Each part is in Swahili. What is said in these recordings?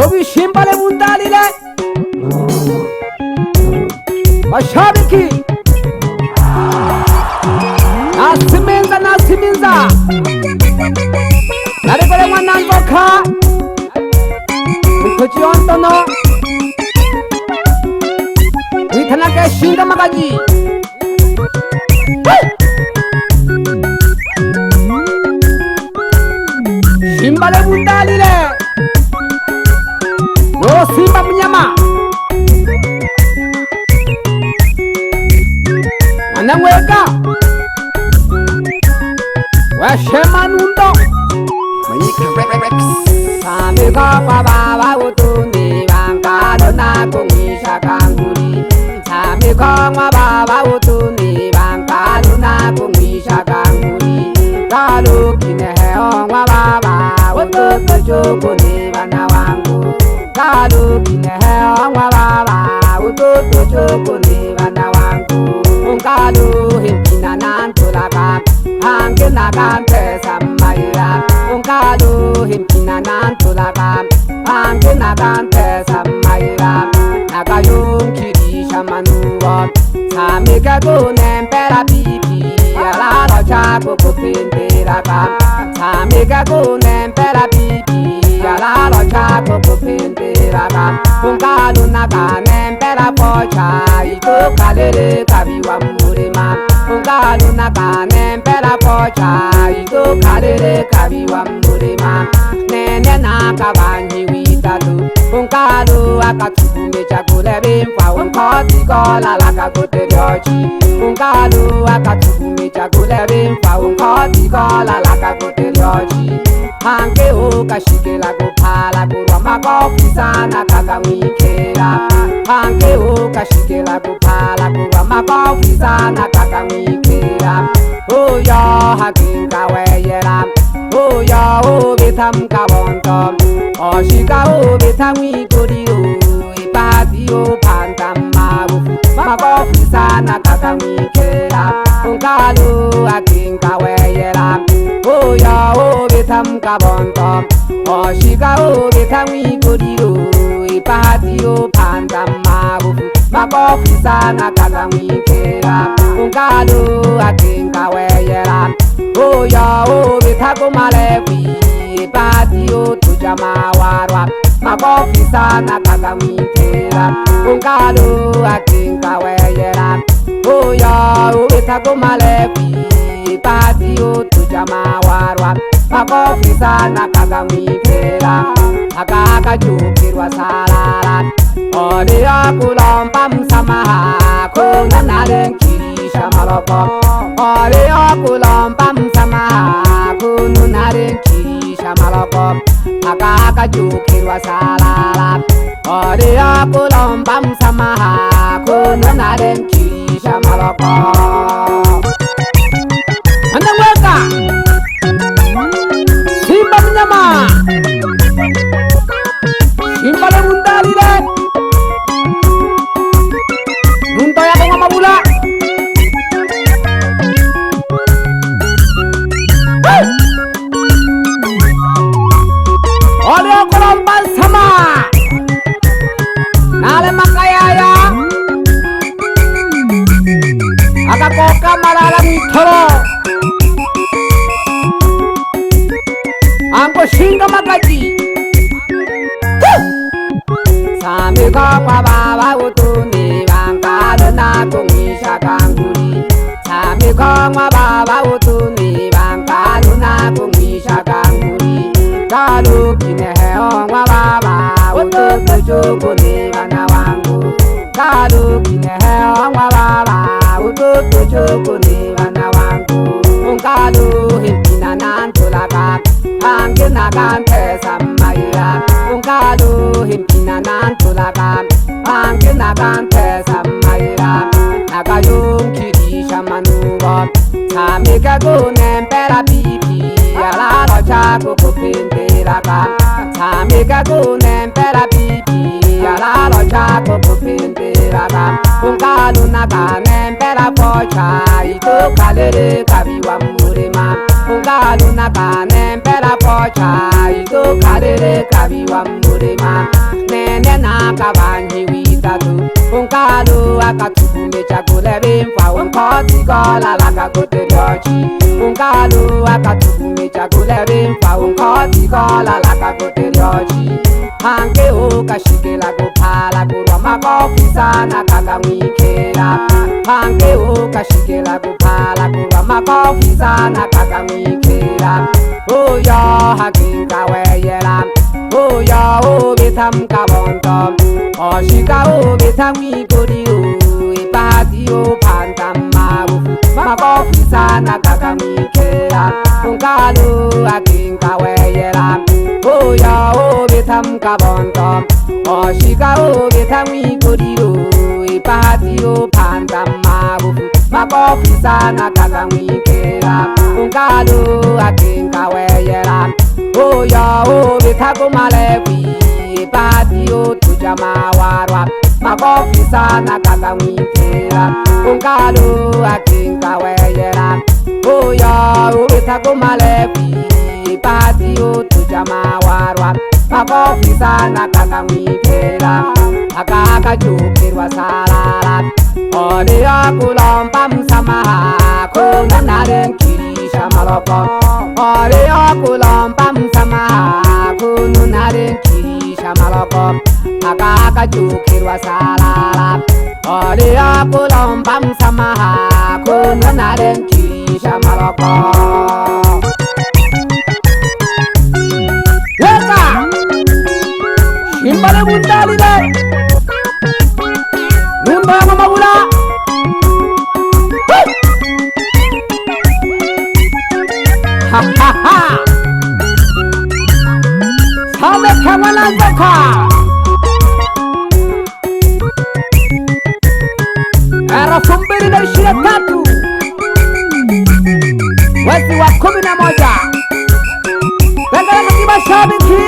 Obi shimbale mundalile mashabiki nasiminza narikole mwana nzoka mukujiontono witanake shinga magaji shimbale mundalile no simba mnyama anamweka washema nundo samika kwa baba utuni bankalo na kungisha kanguri samika kwa baba utuni bankalo na kungisha kanguri kalu kineheo kwa baba utoto chukuni bana wangu kalu kineheo kwa baba utoto chukuni bana wangu unkalu himpina nantulaka hange nakante samaya unkalu himpina nantulaka hange nakante samaya nakayung kirisha manuwa samika kunempera pipi alalo chako kupindiraka samika kunempera pipi alalo chako kupindiraka unkalu nakanempera pocha ito kalele kabiwa murima unkalu nakanempera pocha ito kalele kabiwa murima nene nakabanyi witatu unkalu akatukume chakule bimfa unkoti kola lakakote lyochi unkalu akatukume chakule bimfa unkoti kola lakakote lyochi hange ukashikela kuphala kurwa makofi sana kakamwikela hange ukashikela kuphala kurwa makofi sana kakamwikela uyo hakinga weyela uyo ubitam kabonto oshika ubitam wikuriyo ipatiyo pantamabufu makofi sana kakamwikela unkalu hakinga weyela uyo ubitam kabonto oshika ubitam wikuriyo ipatiyo pantamabufu makofi sana kakamwikela unkalu hakinga weyela uyo ubitakumalekwi ipatiyo tujamawarwa makofi sana kakamwikela unkalu hakinga weyela uyo ubitakumalekwi ipatiyo tujamawarwa makofi sana kakamwikela akakajukirwa salala odiyo kulomba msamaha kunanalenkirisha maloko odiyo kulomba msamaha kunanalenkirisha maloko akakajukirwa salala odiyo kulomba msamaha kunanalenkirisha maloko anaweka simba mnyama shimbale mundalile nundo yako nga mabula ole okolomba nsama nale makayaya akakoka malala mwitoro ango shinga magaji samika kwa baba utuni bankalo na kungisha kanguri samika kwa baba utuni bankalo na kungisha kanguri kalu kineheo kwa baba utoto chukuni bana wangu kalu kineheo kwa baba utoto chukuni bana wangu unkalu himpina nantulaka hange nakante samaya unkalu himpina nantulaka hange nakante samaya nakayung kirisha manuwa samika kunempera pipi alalo chako kupindiraka samika kunempera pipi alalo chako kupindiraka unkalu nakanempera pocha ito kalele kabiwa murima unkalu nakanempera pocha chai to kadere kabiwa murema nene na kabanyi witatu unkalu akatukume chakule bimfa unkoti kola laka kote dochi unkalu akatukume chakule bimfa unkoti kola laka kote dochi hange ukashike la kupala kurwa makofisa na kakamwikera hange ukashike la kupala kurwa makofisa na kakamwikera uyo hakinga weyera uyo ubitam kabontom oshika ubitam wikuriu ipati upantam marufu makofisa na kakamwikera unkalu hakinga weyera uyo ubitam kabontom oshika ubitam wikuriu ipati upantam marufu makofisa na kakamwikera unkalu hakinga weyera uyo ubitaku malevi ipati utujama warwa makofisa na kakamwikera unkalu hakinga weyera uyo ubitaku malevi ipati utujama warwa makofisa na kakamwikera akakajukirwa salala oniyo kulomba msamaha kuna narenkirisha maloko oniyo kulomba msamaha kuna narenkirisha maloko akakajukirwa salala oniyo kulomba msamaha kuna narenkirisha maloko yeka shimbale mundalile numba mamabula ha ha ha same kamala zoka era fumbiri na 23 mwezi wa 11 tangala katika shabiki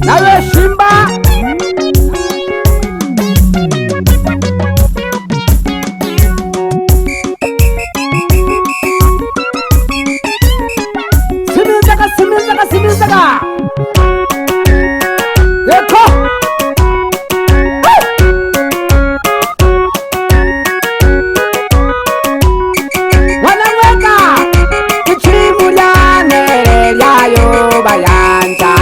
nawe Simba similzaga yeko wanaweka ichimulyane yayo bayanja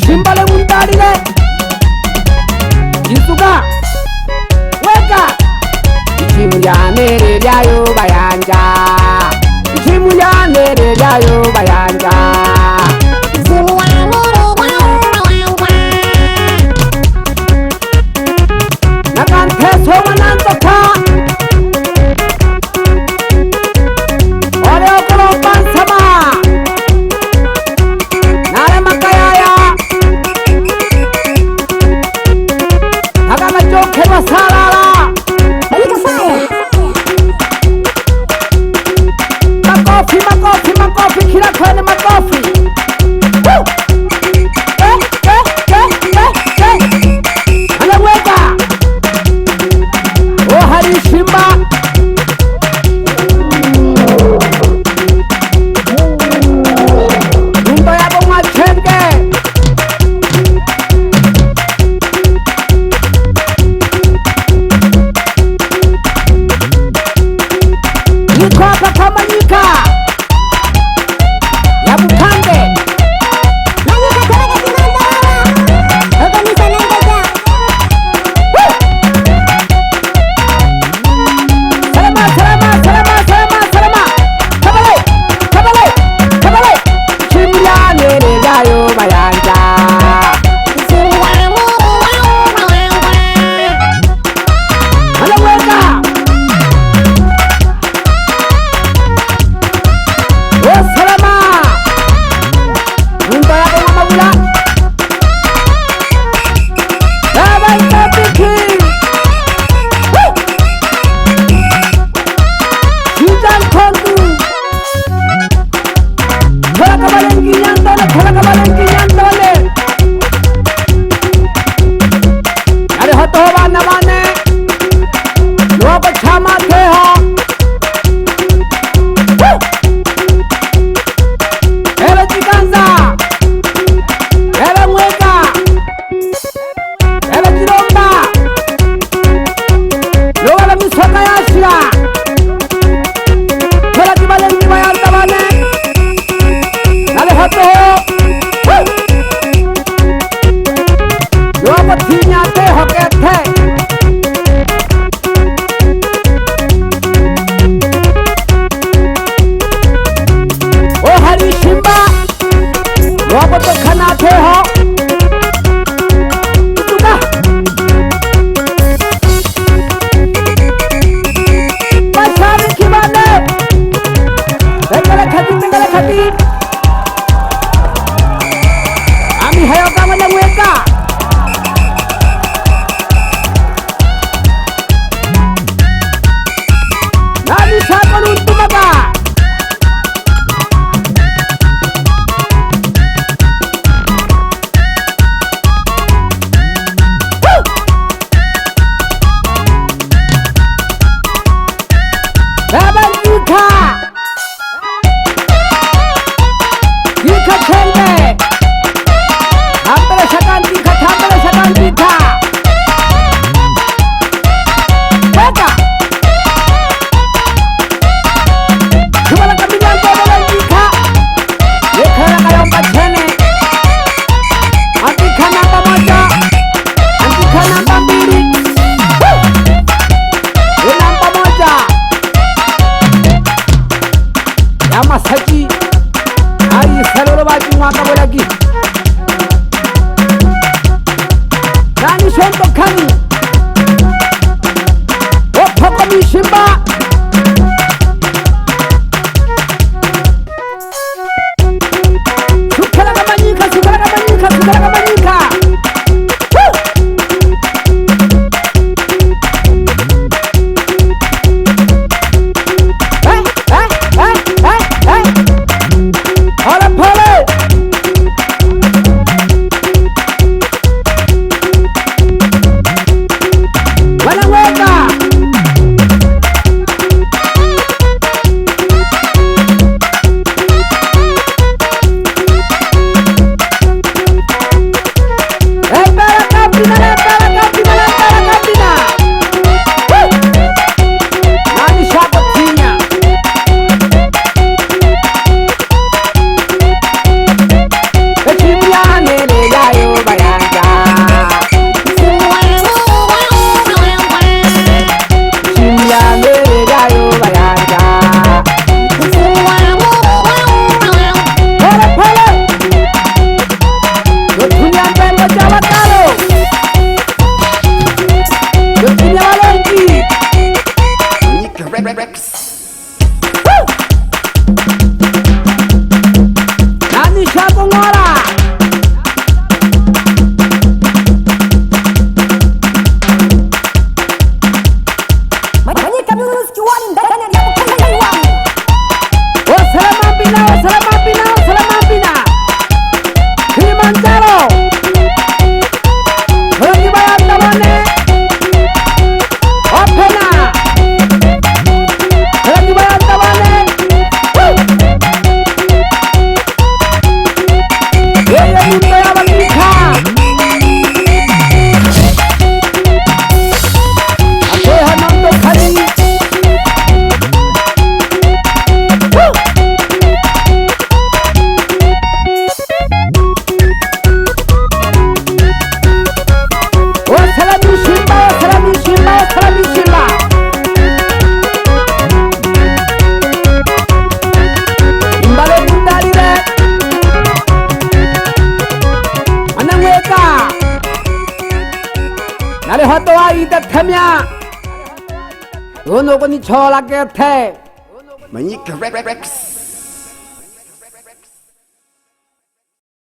Shimbale mundalile Isuga Weka Ichimulyane lyayo bayanja Ichimulyane lyayo bayanja Nakanteso wanantoka Ole okolo hari shimba nyumba yabo mwachenge niko hapa Tanganyika ya Bukange ale hatoa ita temya uno ko ni chola ke the Manika Rex.